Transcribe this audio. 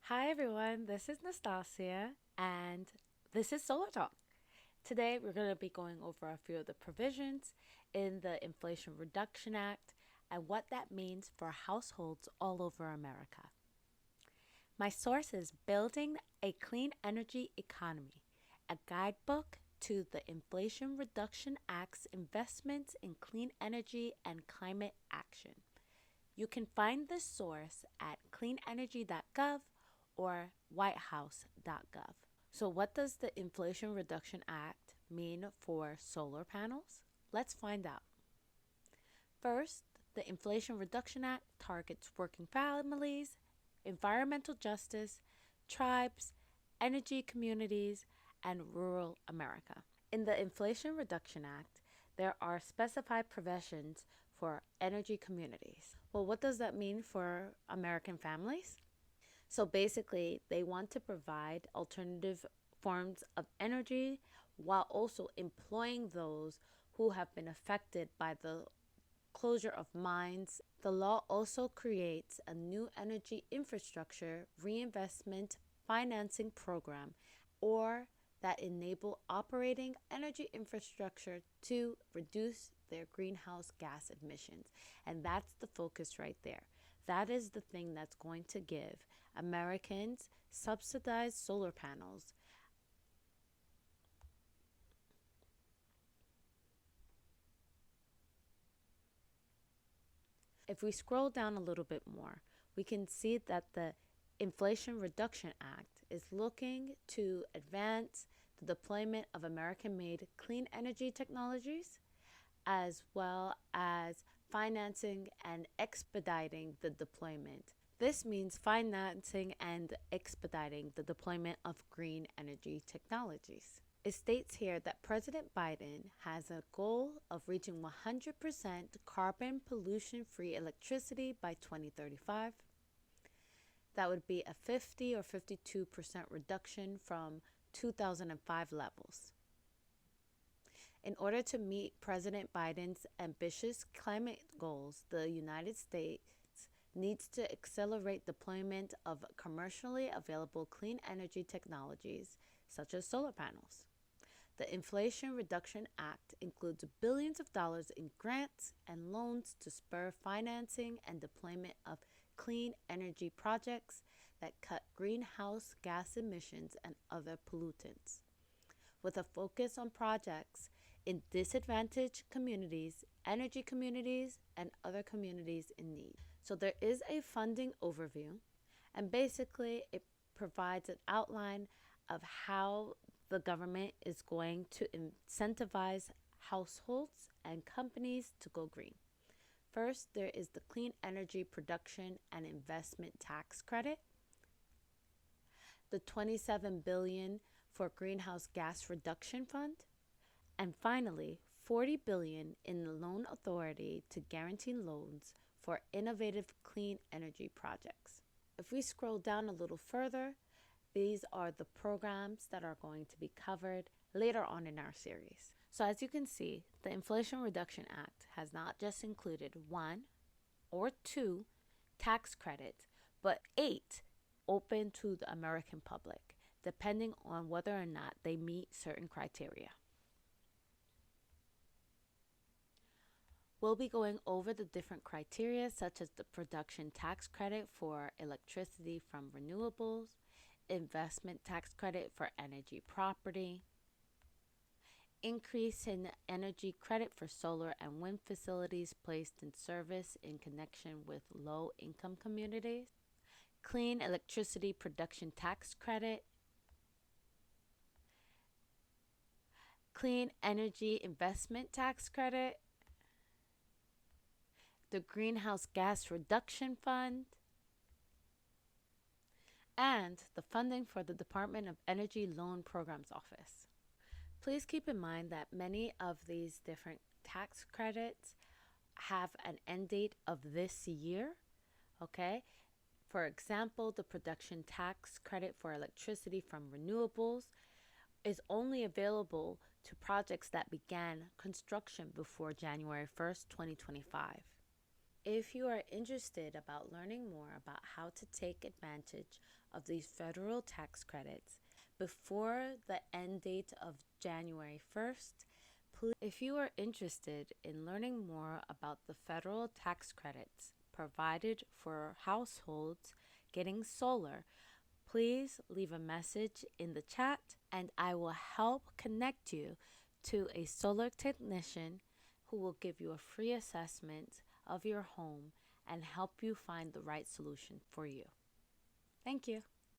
Hi everyone, this is Nastasia and this is Solar Talk. Today we're going to be going over a few of the provisions in the Inflation Reduction Act and what that means for households all over America. My source is Building a Clean Energy Economy, a guidebook to the Inflation Reduction Act's investments in clean energy and climate action. You can find this source at cleanenergy.gov or whitehouse.gov. So, what does the Inflation Reduction Act mean for solar panels? Let's find out. First, the Inflation Reduction Act targets working families, environmental justice, tribes, energy communities, and rural America. In the Inflation Reduction Act, there are specified provisions for energy communities. Well, what does that mean for American families? So basically, they want to provide alternative forms of energy while also employing those who have been affected by the closure of mines. The law also creates a new energy infrastructure reinvestment financing program or that enable operating energy infrastructure to reduce their greenhouse gas emissions. And that's the focus right there. That is the thing that's going to give Americans subsidized solar panels. If we scroll down a little bit more, we can see that the Inflation Reduction Act is looking to advance the deployment of American made clean energy technologies, as well as financing and expediting the deployment. This means financing and expediting the deployment of green energy technologies. It states here that President Biden has a goal of reaching 100% carbon pollution free electricity by 2035. That would be a 50 or 52% reduction from 2005 levels. In order to meet President Biden's ambitious climate goals, the United States needs to accelerate deployment of commercially available clean energy technologies such as solar panels. The Inflation Reduction Act includes billions of dollars in grants and loans to spur financing and deployment of clean energy projects that cut greenhouse gas emissions and other pollutants, with a focus on projects in disadvantaged communities, energy communities, and other communities in need. So there is a funding overview, and basically it provides an outline of how the government is going to incentivize households and companies to go green. First, there is the Clean Energy Production and Investment Tax Credit, the $27 billion for Greenhouse Gas Reduction Fund, and finally, $40 billion in the Loan Authority to guarantee loans for innovative clean energy projects. If we scroll down a little further, these are the programs that are going to be covered later on in our series. So as you can see, the Inflation Reduction Act has not just included one or two tax credits, but 8 open to the American public, depending on whether or not they meet certain criteria. We'll be going over the different criteria, such as the production tax credit for electricity from renewables, investment tax credit for energy property, increase in energy credit for solar and wind facilities placed in service in connection with low income communities, clean electricity production tax credit, clean energy investment tax credit, the Greenhouse Gas Reduction Fund, and the funding for the Department of Energy Loan Programs Office. Please keep in mind that many of these different tax credits have an end date of this year, okay? For example, the production tax credit for electricity from renewables is only available to projects that began construction before January 1st, 2025. If you are interested about learning more about how to take advantage of these federal tax credits before the end date of January 1st, if you are interested in learning more about the federal tax credits provided for households getting solar, please leave a message in the chat and I will help connect you to a solar technician who will give you a free assessment of your home and help you find the right solution for you. Thank you.